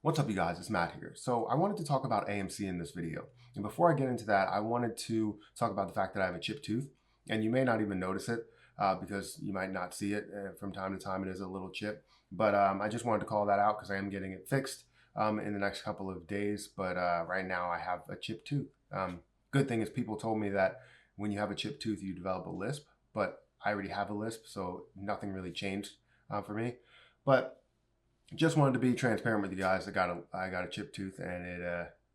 What's up, you guys? It's Matt here. So I wanted to talk about AMC in this video. And before I get into that, I wanted to talk about the fact that I have a chipped tooth. And you may not even notice it because you might not see it from time to time. It is a little chip. But I just wanted to call that out because I am getting it fixed in the next couple of days. But right now I have a chipped tooth. Good thing is people told me that when you have a chipped tooth, you develop a lisp. But I already have a lisp, so nothing really changed for me. But just wanted to be transparent with you guys. I got a chipped tooth and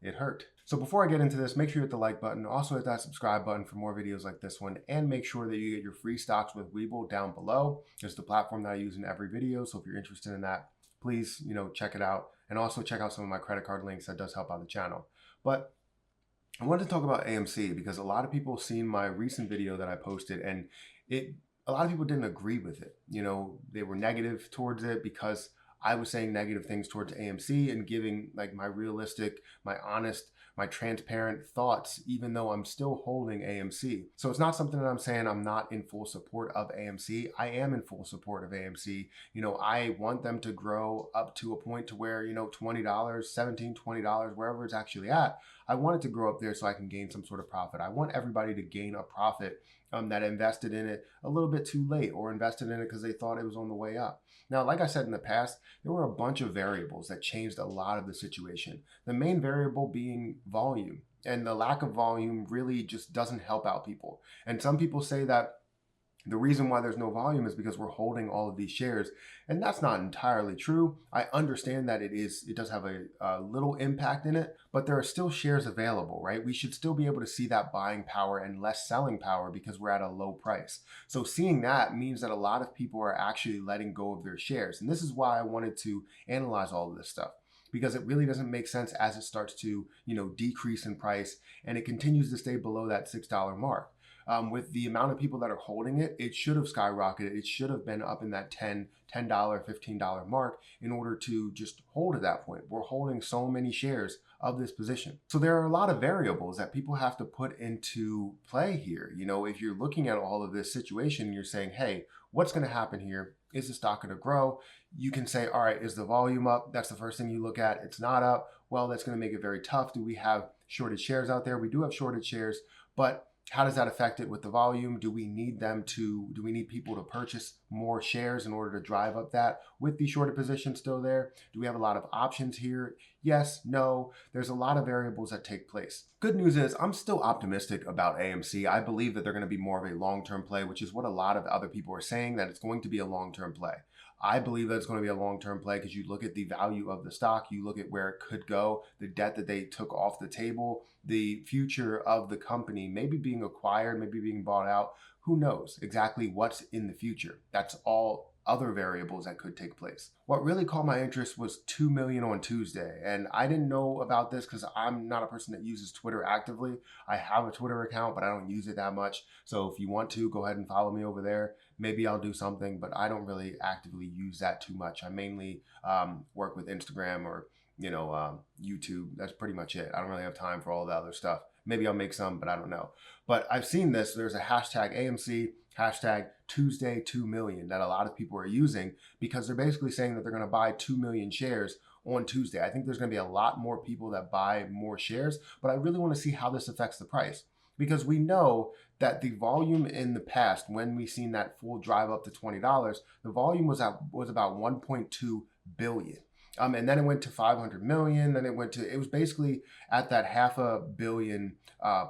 it hurt. So before I get into this, make sure you hit the like button. Also hit that subscribe button for more videos like this one, and make sure that you get your free stocks with Webull down below. It's the platform that I use in every video. So if you're interested in that, please, check it out. And also check out some of my credit card links. That does help out the channel. But I wanted to talk about AMC because a lot of people seen my recent video that I posted, and a lot of people didn't agree with it. They were negative towards it because I was saying negative things towards AMC and giving like my realistic, my honest, my transparent thoughts, even though I'm still holding AMC. So it's not something that I'm saying I'm not in full support of AMC. I am in full support of AMC. I want them to grow up to a point to where, $20, $17, $20, wherever it's actually at. I want it to grow up there so I can gain some sort of profit. I want everybody to gain a profit that invested in it a little bit too late or invested in it because they thought it was on the way up. Now, like I said in the past, there were a bunch of variables that changed a lot of the situation. The main variable being volume, and the lack of volume really just doesn't help out people. And some people say that the reason why there's no volume is because we're holding all of these shares, and that's not entirely true. I understand that it does have a little impact in it, but there are still shares available, right? We should still be able to see that buying power and less selling power because we're at a low price. So seeing that means that a lot of people are actually letting go of their shares. And this is why I wanted to analyze all of this stuff, because it really doesn't make sense as it starts to, decrease in price and it continues to stay below that $6 mark. With the amount of people that are holding it, it should have skyrocketed. It should have been up in that $10, $15 mark in order to just hold at that point. We're holding so many shares of this position. So there are a lot of variables that people have to put into play here. If you're looking at all of this situation, you're saying, hey, what's going to happen here? Is the stock going to grow? You can say, all right, is the volume up? That's the first thing you look at. It's not up. Well, that's going to make it very tough. Do we have shorted shares out there? We do have shorted shares, but how does that affect it with the volume? Do we need people to purchase more shares in order to drive up that with the shorted position still there? Do we have a lot of options here? Yes, no, there's a lot of variables that take place. Good news is I'm still optimistic about AMC. I believe that they're going to be more of a long-term play, which is what a lot of other people are saying, that it's going to be a long-term play. I believe that it's going to be a long-term play because you look at the value of the stock, you look at where it could go, the debt that they took off the table, the future of the company, maybe being acquired, maybe being bought out. Who knows exactly what's in the future? That's all other variables that could take place. What really caught my interest was 2 million on Tuesday. And I didn't know about this because I'm not a person that uses Twitter actively. I have a Twitter account, but I don't use it that much. So if you want to, go ahead and follow me over there. Maybe I'll do something, but I don't really actively use that too much. I mainly work with Instagram or YouTube. That's pretty much it. I don't really have time for all the other stuff. Maybe I'll make some, but I don't know. But I've seen this. There's a hashtag AMC, hashtag Tuesday 2 million that a lot of people are using because they're basically saying that they're going to buy 2 million shares on Tuesday. I think there's going to be a lot more people that buy more shares, but I really want to see how this affects the price, because we know that the volume in the past, when we seen that full drive up to $20, the volume was about 1.2 billion. And then it went to 500 million. Then it was basically at that $500 million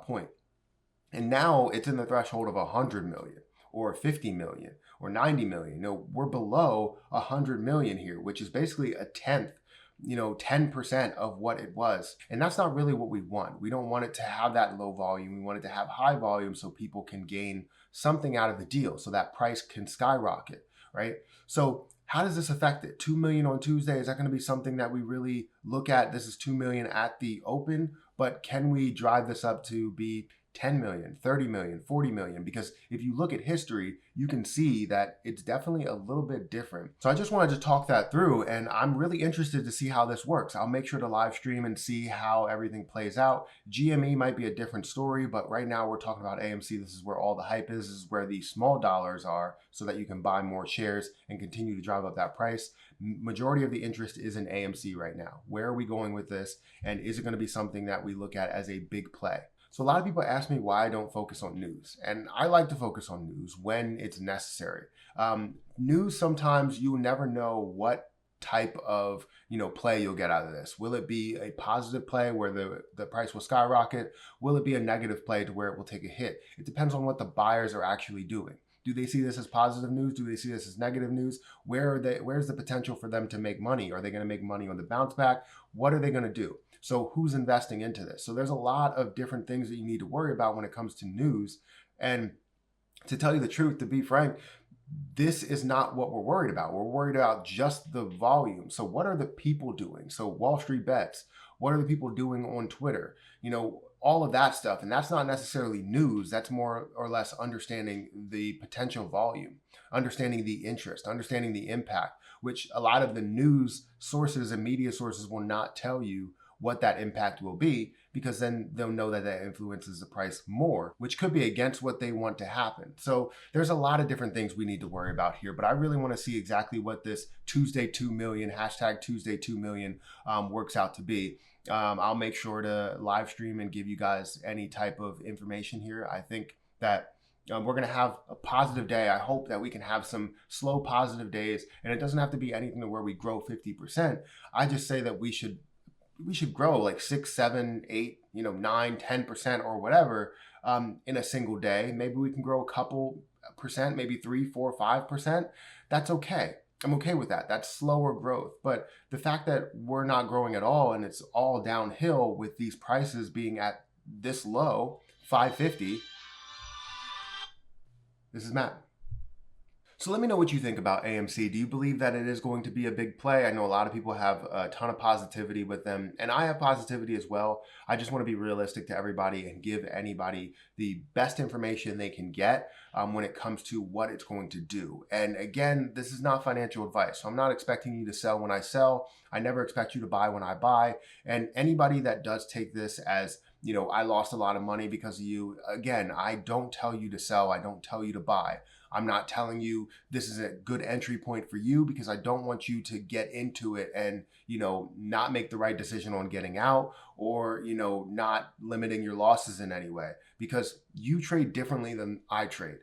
point. And now it's in the threshold of 100 million or 50 million or 90 million. We're below 100 million here, which is basically a tenth, 10% of what it was. And that's not really what we want. We don't want it to have that low volume. We want it to have high volume so people can gain something out of the deal, so that price can skyrocket, right? So how does this affect it? 2 million on Tuesday, is that going to be something that we really look at? This is 2 million at the open, but can we drive this up to be 10 million, 30 million, 40 million, because if you look at history, you can see that it's definitely a little bit different. So I just wanted to talk that through, and I'm really interested to see how this works. I'll make sure to live stream and see how everything plays out. GME might be a different story, but right now we're talking about AMC. This is where all the hype is. This is where the small dollars are so that you can buy more shares and continue to drive up that price. Majority of the interest is in AMC right now. Where are we going with this? And is it going to be something that we look at as a big play? So a lot of people ask me why I don't focus on news. And I like to focus on news when it's necessary. News, sometimes you never know what type of play you'll get out of this. Will it be a positive play where the price will skyrocket? Will it be a negative play to where it will take a hit? It depends on what the buyers are actually doing. Do they see this as positive news? Do they see this as negative news? Where's the potential for them to make money? Are they going to make money on the bounce back? What are they going to do? So who's investing into this? So there's a lot of different things that you need to worry about when it comes to news. And to tell you the truth, to be frank, this is not what we're worried about. We're worried about just the volume. So what are the people doing? So Wall Street Bets, what are the people doing on Twitter? All of that stuff. And that's not necessarily news. That's more or less understanding the potential volume, understanding the interest, understanding the impact, which a lot of the news sources and media sources will not tell you what that impact will be, because then they'll know that that influences the price more, which could be against what they want to happen. So there's a lot of different things we need to worry about here, but I really want to see exactly what this Tuesday 2 million, hashtag Tuesday 2 million works out to be. I'll make sure to live stream and give you guys any type of information here. I think that we're going to have a positive day. I hope that we can have some slow positive days, and it doesn't have to be anything to where we grow 50%. I just say that we should grow like 6, 7, 8, 9, 10% or whatever in a single day. Maybe we can grow a couple percent, maybe 3, 4, 5%. That's okay. I'm okay with that. That's slower growth. But the fact that we're not growing at all and it's all downhill with these prices being at this low, 550. This is Matt. So let me know what you think about AMC. Do you believe that it is going to be a big play? I know a lot of people have a ton of positivity with them, and I have positivity as well. I just want to be realistic to everybody and give anybody the best information they can get when it comes to what it's going to do. And again, this is not financial advice. So I'm not expecting you to sell when I sell. I never expect you to buy when I buy. And anybody that does take this as, I lost a lot of money because of you, again, I don't tell you to sell. I don't tell you to buy. I'm not telling you this is a good entry point for you, because I don't want you to get into it and, not make the right decision on getting out, or, not limiting your losses in any way, because you trade differently than I trade.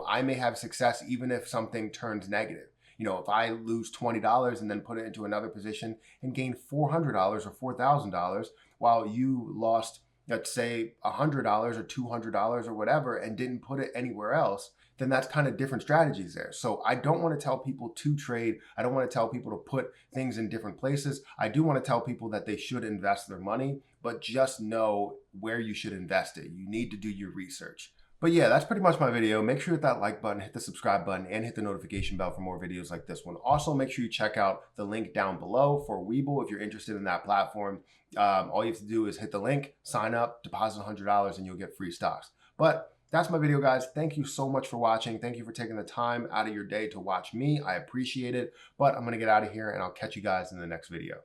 I may have success even if something turns negative. If I lose $20 and then put it into another position and gain $400 or $4,000, while you lost, let's say, $100 or $200 or whatever and didn't put it anywhere else, then that's kind of different strategies there. So I don't want to tell people to trade. I don't want to tell people to put things in different places. I do want to tell people that they should invest their money, but just know where you should invest it. You need to do your research. But yeah, that's pretty much my video. Make sure you hit that like button, hit the subscribe button, and hit the notification bell for more videos like this one. Also, make sure you check out the link down below for Webull if you're interested in that platform. All you have to do is hit the link, sign up, deposit $100, and you'll get free stocks. But that's my video, guys. Thank you so much for watching. Thank you for taking the time out of your day to watch me. I appreciate it. But I'm going to get out of here, and I'll catch you guys in the next video.